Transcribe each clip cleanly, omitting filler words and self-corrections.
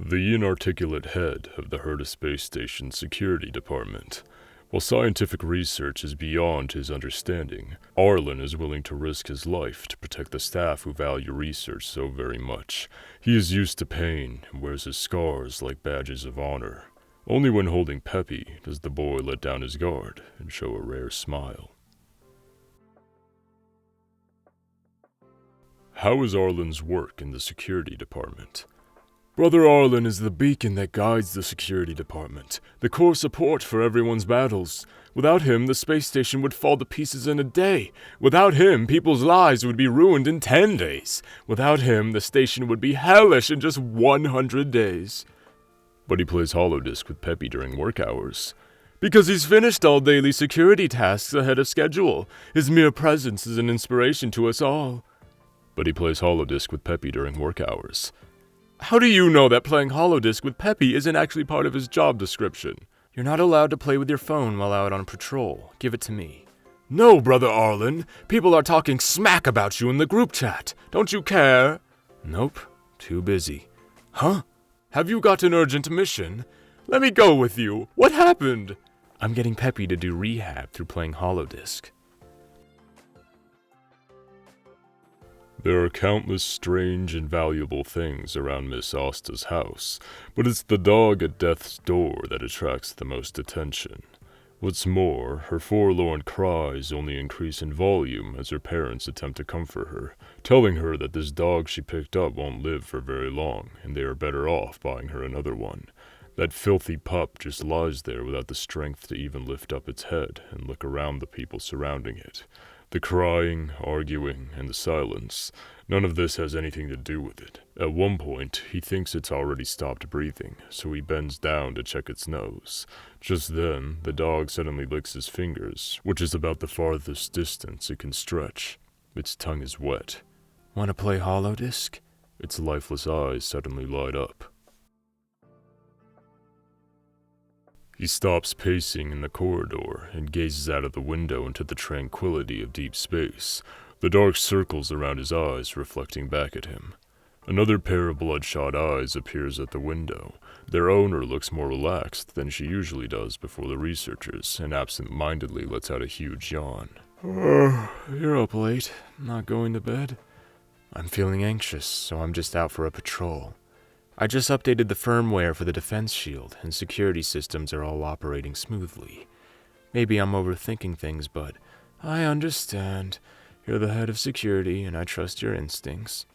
The inarticulate head of the Herta Space Station Security Department. While scientific research is beyond his understanding, Arlan is willing to risk his life to protect the staff who value research so very much. He is used to pain and wears his scars like badges of honor. Only when holding Peppy does the boy let down his guard and show a rare smile. How is Arlan's work in the security department? Brother Arlan is the beacon that guides the security department, the core support for everyone's battles. Without him, the space station would fall to pieces in a day. Without him, people's lives would be ruined in 10 days. Without him, the station would be hellish in just 100 days. But he plays holodisc with Peppy during work hours. Because he's finished all daily security tasks ahead of schedule. His mere presence is an inspiration to us all. But he plays holodisc with Peppy during work hours. How do you know that playing holodisc with Peppy isn't actually part of his job description? You're not allowed to play with your phone while out on patrol. Give it to me. No, Brother Arlan. People are talking smack about you in the group chat. Don't you care? Nope. Too busy. Huh? Have you got an urgent mission? Let me go with you. What happened? I'm getting Peppy to do rehab through playing holodisc. There are countless strange and valuable things around Miss Asta's house, but it's the dog at death's door that attracts the most attention. What's more, her forlorn cries only increase in volume as her parents attempt to comfort her, telling her that this dog she picked up won't live for very long, and they are better off buying her another one. That filthy pup just lies there without the strength to even lift up its head and look around the people surrounding it. The crying, arguing, and the silence, none of this has anything to do with it. At one point, he thinks it's already stopped breathing, so he bends down to check its nose. Just then, the dog suddenly licks his fingers, which is about the farthest distance it can stretch. Its tongue is wet. Want to play holodisc? Its lifeless eyes suddenly light up. He stops pacing in the corridor and gazes out of the window into the tranquility of deep space, the dark circles around his eyes reflecting back at him. Another pair of bloodshot eyes appears at the window. Their owner looks more relaxed than she usually does before the researchers, and absent-mindedly lets out a huge yawn. You're up late. Not going to bed? I'm feeling anxious, so I'm just out for a patrol. I just updated the firmware for the defense shield, and security systems are all operating smoothly. Maybe I'm overthinking things, but I understand. You're the head of security, and I trust your instincts.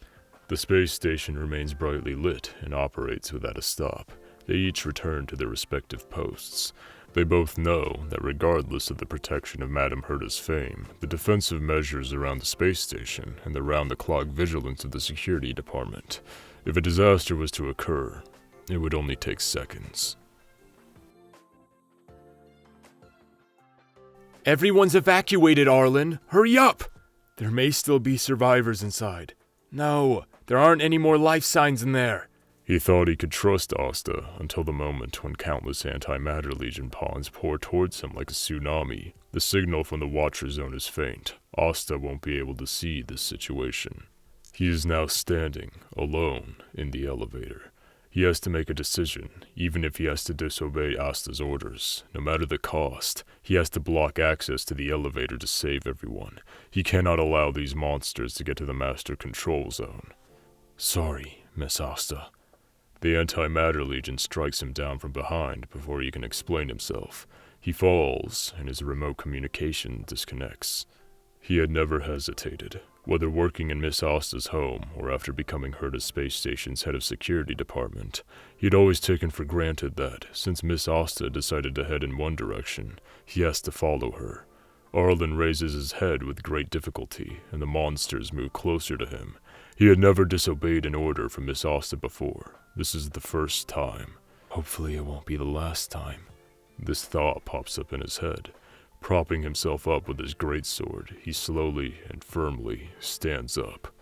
The space station remains brightly lit and operates without a stop. They each return to their respective posts. They both know that regardless of the protection of Madame Herta's fame, the defensive measures around the space station, and the round-the-clock vigilance of the security department, if a disaster was to occur, it would only take seconds. Everyone's evacuated, Arlan! Hurry up! There may still be survivors inside. No, there aren't any more life signs in there. He thought he could trust Asta until the moment when countless anti-matter legion pawns pour towards him like a tsunami. The signal from the Watcher Zone is faint. Asta won't be able to see this situation. He is now standing, alone, in the elevator. He has to make a decision, even if he has to disobey Asta's orders. No matter the cost, he has to block access to the elevator to save everyone. He cannot allow these monsters to get to the Master Control Zone. Sorry, Miss Asta. The Antimatter Legion strikes him down from behind before he can explain himself. He falls, and his remote communication disconnects. He had never hesitated. Whether working in Miss Asta's home or after becoming Herta Space Station's head of security department, he had always taken for granted that, since Miss Asta decided to head in one direction, he has to follow her. Arlan raises his head with great difficulty, and the monsters move closer to him. He had never disobeyed an order from Miss Asta before. This is the first time. Hopefully it won't be the last time. This thought pops up in his head. Propping himself up with his greatsword, he slowly and firmly stands up.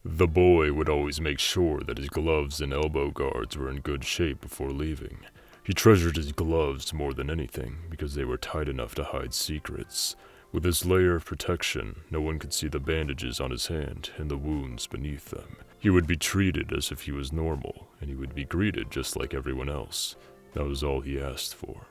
The boy would always make sure that his gloves and elbow guards were in good shape before leaving. He treasured his gloves more than anything because they were tight enough to hide secrets. With this layer of protection, no one could see the bandages on his hand and the wounds beneath them. He would be treated as if he was normal, and he would be greeted just like everyone else. That was all he asked for.